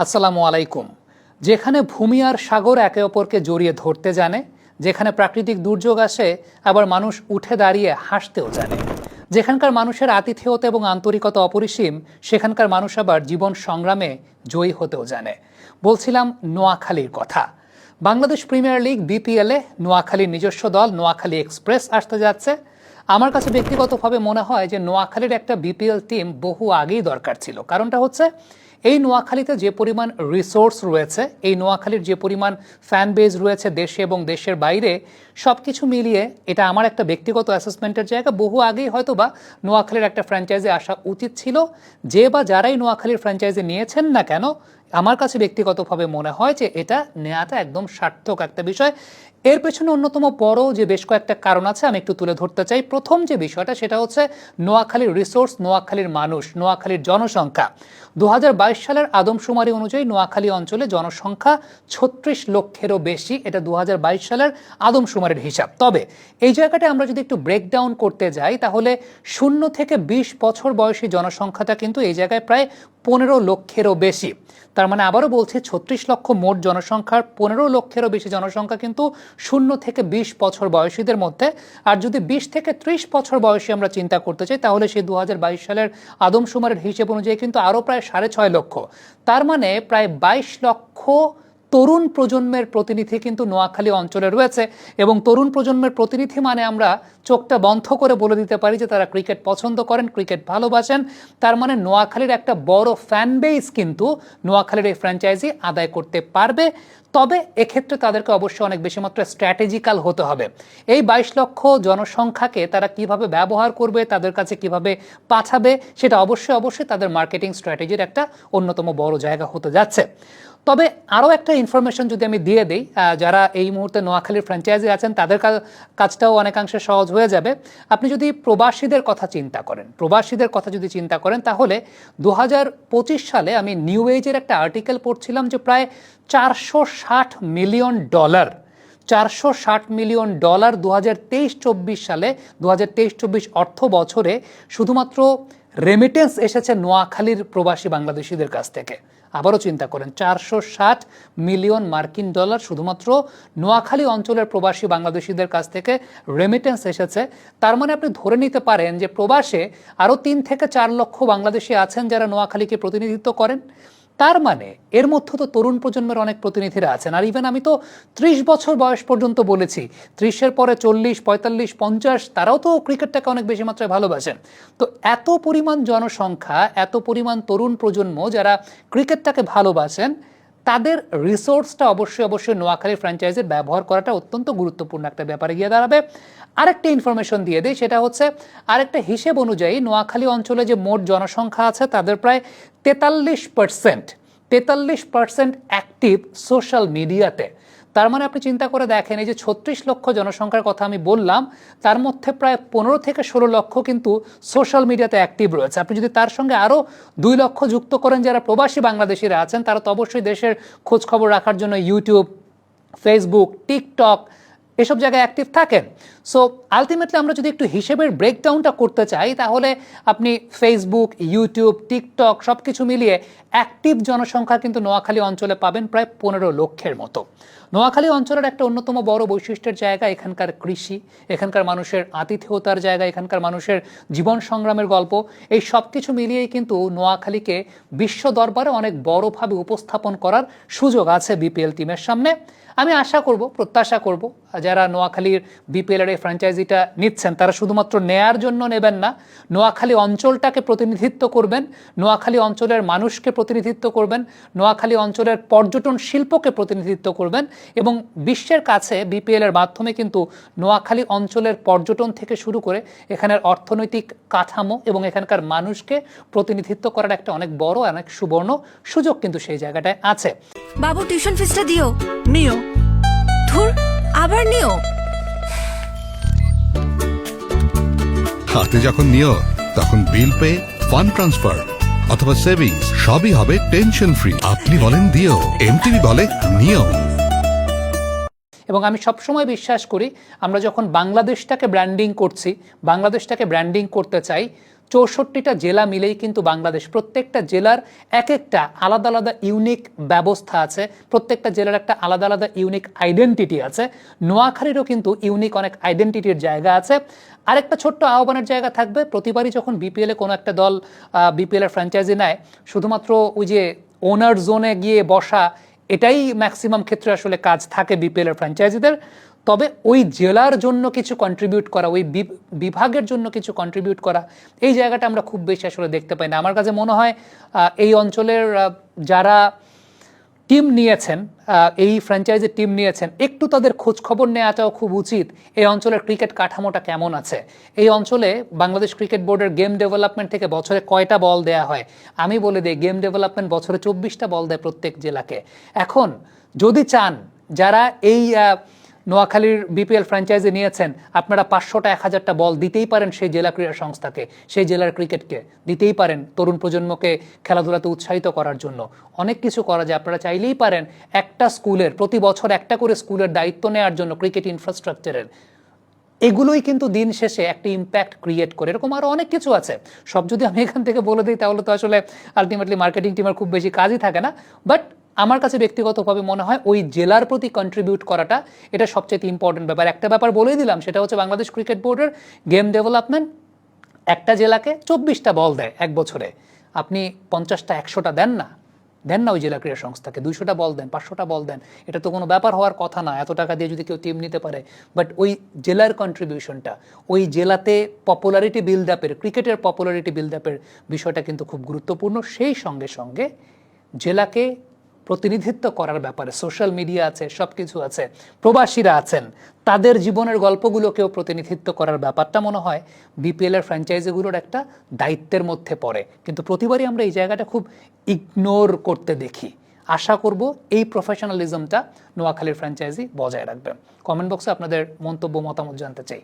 আসসালামু আলাইকুম। যেখানে ভূমি আর সাগর একে অপরকে জড়িয়ে ধরতে জানে, যেখানে প্রাকৃতিক দুর্যোগ আসে আবার মানুষ উঠে দাঁড়িয়ে হাসতেও জানে, যেখানকার মানুষের আতিথেয়তা এবং আন্তরিকতা অপরিসীম, সেখানকার মানুষ আবার জীবন সংগ্রামে জয়ী হতেও জানে। বলছিলাম নোয়াখালীর কথা। বাংলাদেশ প্রিমিয়ার লিগ বিপিএলে নোয়াখালীর নিজস্ব দল নোয়াখালী এক্সপ্রেস আসতে যাচ্ছে। আমার কাছে ব্যক্তিগতভাবে মনে হয় যে নোয়াখালীর একটা বিপিএল টিম বহু আগেই দরকার ছিল। কারণটা হচ্ছে এই নোয়াখালীতে যে পরিমাণ রিসোর্স রয়েছে, এই নোয়াখালীর যে পরিমাণ ফ্যান বেজ রয়েছে দেশে এবং দেশের বাইরে, সব কিছু মিলিয়ে এটা আমার একটা ব্যক্তিগত অ্যাসেসমেন্টের জায়গা। বহু আগেই হয়তো বা নোয়াখালীর একটা ফ্র্যাঞ্চাইজি আসা উচিত ছিল। যে বা যারাই নোয়াখালীর ফ্র্যাঞ্চাইজি নিয়েছেন না কেন, আমার কাছে ব্যক্তিগতভাবে মনে হয় যে এটা নেওয়াটা একদম সার্থক একটা বিষয়। এর পেছনে অন্যতম বড় যে বেশ কয়েকটা কারণ আছে, আমি একটু তুলে ধরতে চাই। প্রথম যে বিষয়টা সেটা হচ্ছে নোয়াখালীর রিসোর্স, নোয়াখালীর মানুষ, নোয়াখালীর জনসংখ্যা। 2022 সালের আদমশুমারি অনুযায়ী নোয়াখালী অঞ্চলে জনসংখ্যা 36 লক্ষেরও বেশি। এটা 2022 সালের আদমশুমারির হিসাব। তবে এই জায়গাটা আমরা যদি একটু ব্রেকডাউন করতে যাই, তাহলে 0 থেকে 20 বছর বয়সী জনসংখ্যাটা কিন্তু এই জায়গায় প্রায় 15 লক্ষেরও বেশি। তার মানে আবারও বলছি, 36 লক্ষ মোট জনসংখ্যার 15 লক্ষেরও বেশি জনসংখ্যা কিন্তু 0 থেকে 20 বছর বয়সীদের মধ্যে। আর যদি 20 থেকে 30 বছর বয়সী আমরা চিন্তা করতে চাই, তাহলে সেই 2022 সালের আদমশুমারির হিসেব অনুযায়ী কিন্তু আরও প্রায় 6.5 লক্ষ। তার মানে প্রায় 22 লক্ষ তরুণ প্রজন্মের প্রতিনিধি কিন্তু নোয়াখালী অঞ্চলে রয়েছে। এবং তরুণ প্রজন্মের প্রতিনিধি মানে আমরা চোখটা বন্ধ করে বলে দিতে পারি যে তারা ক্রিকেট পছন্দ করেন, ক্রিকেট ভালোবাসেন। তার মানে নোয়াখালীর একটা বড় ফ্যান বেস কিন্তু নোয়াখালীর এই ফ্র্যাঞ্চাইজি আদায় করতে পারবে। তবে এক্ষেত্রে তাদেরকে অবশ্যই অনেক বেশি মাত্রায় স্ট্র্যাটেজিক্যাল হতে হবে। এই 22 লক্ষ জনসংখ্যাকে তারা কিভাবে ব্যবহার করবে, তাদের কাছে কিভাবে পাঠাবে, সেটা অবশ্যই তাদের মার্কেটিং স্ট্র্যাটেজির একটা অন্যতম বড় জায়গা হতে যাচ্ছে। তবে আরও একটা ইনফরমেশন যদি আমি দিয়ে দিই, যারা এই মুহূর্তে নোয়াখালীর ফ্র্যাঞ্চাইজি আছেন তাদের কাজটাও অনেকাংশে সহজ হয়ে যাবে। আপনি যদি প্রবাসীদের কথা চিন্তা করেন, তাহলে 2025 সালে আমি নিউ এজের একটা আর্টিকেল পড়ছিলাম যে প্রায় $460 মিলিয়ন 2023-24 সালে 2023-24 অর্থ বছরে শুধুমাত্র রেমিটেন্স এসেছে নোয়াখালীর প্রবাসী বাংলাদেশিদের কাছ থেকে। আবারও চিন্তা করেন, $460 মিলিয়ন শুধুমাত্র নোয়াখালী অঞ্চলের প্রবাসী বাংলাদেশিদের কাছ থেকে রেমিটেন্স এসেছে। তার মানে আপনি ধরে নিতে পারেন যে প্রবাসে আরও 3 থেকে 4 লক্ষ বাংলাদেশি আছেন যারা নোয়াখালীকে প্রতিনিধিত্ব করেন। তার মানে এর মধ্যে তো তরুণ প্রজন্মের অনেক প্রতিনিধিরা আছেন। আর ইভেন আমি তো 30 বছর বয়স পর্যন্ত বলেছি, 30-এর পরে 40, 45, 50 তারাও তো ক্রিকেটটাকে অনেক বেশি মাত্রায় ভালোবাসেন। তো এত পরিমাণ জনসংখ্যা, এত পরিমাণ তরুণ প্রজন্ম যারা ক্রিকেটটাকে ভালোবাসেন, তাদের রিসোর্সটা অবশ্যই নোয়াখালী ফ্র্যাঞ্চাইজির ব্যবহার করাটা অত্যন্ত গুরুত্বপূর্ণ একটা ব্যাপারে গিয়ে দাঁড়াবে। আরেকটা ইনফরমেশন দিয়ে দিই, সেটা হচ্ছে আরেকটা হিসেব অনুযায়ী নোয়াখালী অঞ্চলে যে মোট জনসংখ্যা আছে তাদের প্রায় 43% অ্যাক্টিভ সোশ্যাল মিডিয়াতে। তার মানে আপনি চিন্তা করে দেখেন, এই যে 36 লক্ষ জনসংখ্যার কথা আমি বললাম, তার মধ্যে প্রায় 15 থেকে 16 লক্ষ কিন্তু সোশ্যাল মিডিয়াতে অ্যাক্টিভ রয়েছে। আপনি যদি তার সঙ্গে আরও 2 লক্ষ যুক্ত করেন যারা প্রবাসী বাংলাদেশিরা আছেন, তারা তো অবশ্যই দেশের খোঁজ খবর রাখার জন্য ইউটিউব, ফেসবুক, টিকটক এসব জায়গায় অ্যাক্টিভ থাকেন। সো আলটিমেটলি আমরা যদি একটু হিসেবের ব্রেকডাউনটা করতে চাই, তাহলে আপনি ফেসবুক, ইউটিউব, টিকটক সব কিছু মিলিয়ে অ্যাক্টিভ জনসংখ্যা কিন্তু নোয়াখালী অঞ্চলে পাবেন প্রায় 15 লক্ষের মতো। নোয়াখালী অঞ্চলের একটা অন্যতম বড় বৈশিষ্ট্যের জায়গা এখানকার কৃষি, এখানকার মানুষের আতিথেয়তার জায়গা, এখানকার মানুষের জীবন সংগ্রামের গল্প। এই সব কিছু মিলিয়েই কিন্তু নোয়াখালীকে বিশ্ব দরবারে অনেক বড়ভাবে উপস্থাপন করার সুযোগ আছে বিপিএল টিমের সামনে। আমি প্রত্যাশা করব যারা নোয়াখালীর বিপিএলের এই ফ্র্যাঞ্চাইজিটা নিচ্ছেন, তারা শুধুমাত্র নেয়ার জন্য নেবেন না, নোয়াখালী অঞ্চলটাকে প্রতিনিধিত্ব করবেন, নোয়াখালী অঞ্চলের মানুষকে প্রতিনিধিত্ব করবেন, নোয়াখালী অঞ্চলের পর্যটন শিল্পকে প্রতিনিধিত্ব করবেন এবং বিশ্বের কাছে বিপিএলের মাধ্যমে কিন্তু নোয়াখালী অঞ্চলের পর্যটন থেকে শুরু করে এখানের অর্থনৈতিক কাঠামো এবং এখানকার মানুষকে প্রতিনিধিত্ব করার একটা অনেক বড়, অনেক সুবর্ণ সুযোগ কিন্তু সেই জায়গাটায় আছে। বাবু টিউশন ফিসটা দিও। নিও। ধুর, আবার নিও। হাতে যখন নিও তখন বিল পে, ফান্ড ট্রান্সফার অথবা সেভিংস সবই হবে টেনশন ফ্রি। আপনি বলেন দিও, এমটিভি বলে নিও। এবং আমি সবসময় বিশ্বাস করি, আমরা যখন বাংলাদেশটাকে ব্র্যান্ডিং করতে চাই, 64টা জেলা মিলেই কিন্তু বাংলাদেশ। প্রত্যেকটা জেলার এক একটা আলাদা আলাদা ইউনিক ব্যবস্থা আছে, প্রত্যেকটা জেলার একটা আলাদা আলাদা ইউনিক আইডেন্টিটি আছে। নোয়াখালীরও কিন্তু ইউনিক অনেক আইডেন্টিটির জায়গা আছে। আরেকটা ছোট্ট আহ্বানের জায়গা থাকবে, প্রতিবারই যখন বিপিএলে কোনো একটা দল বিপিএলের ফ্র্যাঞ্চাইজি নেয়, শুধুমাত্র ওই যে ওনার জোনে গিয়ে বসা, এটাই ম্যাক্সিমাম ক্ষেত্রে আসলে কাজ থাকে বিপিএলের ফ্র্যাঞ্চাইজিদের। তবে ওই জেলার জন্য কিছু কন্ট্রিবিউট করা, ওই বিভাগের জন্য কিছু কন্ট্রিবিউট করা, এই জায়গাটা আমরা খুব বেশি আসলে দেখতে পাই না। আমার কাছে মনে হয় এই অঞ্চলের যারা টিম নিয়েছেন, এই ফ্র্যাঞ্চাইজি টিম নিয়েছেন, একটু তাদের খোঁজ খবর নেওয়াটাও খুব উচিত। এই অঞ্চলের ক্রিকেট কাঠামোটা কেমন আছে, এই অঞ্চলে বাংলাদেশ ক্রিকেট বোর্ডের গেম ডেভেলপমেন্ট থেকে বছরে কয়টা বল দেয়া হয়। আমি বলে দিই, গেম ডেভেলপমেন্ট বছরে 24টা বল দেয় প্রত্যেক জেলাকে। এখন যদি চান, যারা এই নোয়াখালীর বিপিএল ফ্র্যাঞ্চাইজি নিয়েছেন, আপনারা 500টা 1000টা বল দিতেই পারেন সেই জেলা ক্রীড়া সংস্থাকে, সেই জেলার ক্রিকেটকে দিতেই পারেন তরুণ প্রজন্মকে খেলাধুলাতে উৎসাহিত করার জন্য। অনেক কিছু করা যায়। আপনারা চাইলেই পারেন একটা স্কুলের প্রতি বছর একটা করে স্কুলের দায়িত্ব নেওয়ার জন্য, ক্রিকেট ইনফ্রাস্ট্রাকচারের। এগুলোই কিন্তু দিন শেষে একটা ইম্প্যাক্ট ক্রিয়েট করে। এরকম আরও অনেক কিছু আছে, সব যদি আমি এখান থেকে বলে দিই তাহলে তো আসলে আলটিমেটলি মার্কেটিং টিমের খুব বেশি কাজই থাকে না। বাট আমার কাছে ব্যক্তিগতভাবে মনে হয় ওই জেলার প্রতি কন্ট্রিবিউট করাটা এটা সবচেয়ে ইম্পর্টেন্ট ব্যাপার। একটা ব্যাপার বলেই দিলাম, সেটা হচ্ছে বাংলাদেশ ক্রিকেট বোর্ডের গেম ডেভেলপমেন্ট একটা জেলাকে 24টা বল দেয় এক বছরে। আপনি 50টা 100টা দেন না ওই জেলা ক্রীড়া সংস্থাকে, 200টা বল দেন, 500টা বল দেন, এটা তো কোনো ব্যাপার হওয়ার কথা না, এত টাকা দিয়ে যদি কেউ টিম নিতে পারে। বাট ওই জেলার কন্ট্রিবিউশনটা, ওই জেলাতে পপুলারিটি বিল্ড আপের, ক্রিকেটের পপুলারিটি বিল্ড আপের বিষয়টা কিন্তু খুব গুরুত্বপূর্ণ। সেই সঙ্গে সঙ্গে জেলাকে প্রতিনিধিত্ব করার ব্যাপারে সোশ্যাল মিডিয়া আছে, সব কিছু আছে, প্রবাসীরা আছেন, তাদের জীবনের গল্পগুলোকেও প্রতিনিধিত্ব করার ব্যাপারটা মনে হয় বিপিএলের ফ্র্যাঞ্চাইজিগুলোর একটা দায়িত্বের মধ্যে পড়ে। কিন্তু প্রতিবারই আমরা এই জায়গাটা খুব ইগনোর করতে দেখি। আশা করব এই প্রফেশনালিজমটা নোয়াখালীর ফ্র্যাঞ্চাইজি বজায় রাখবে। কমেন্ট বক্সে আপনাদের মন্তব্য, মতামত জানতে চাই।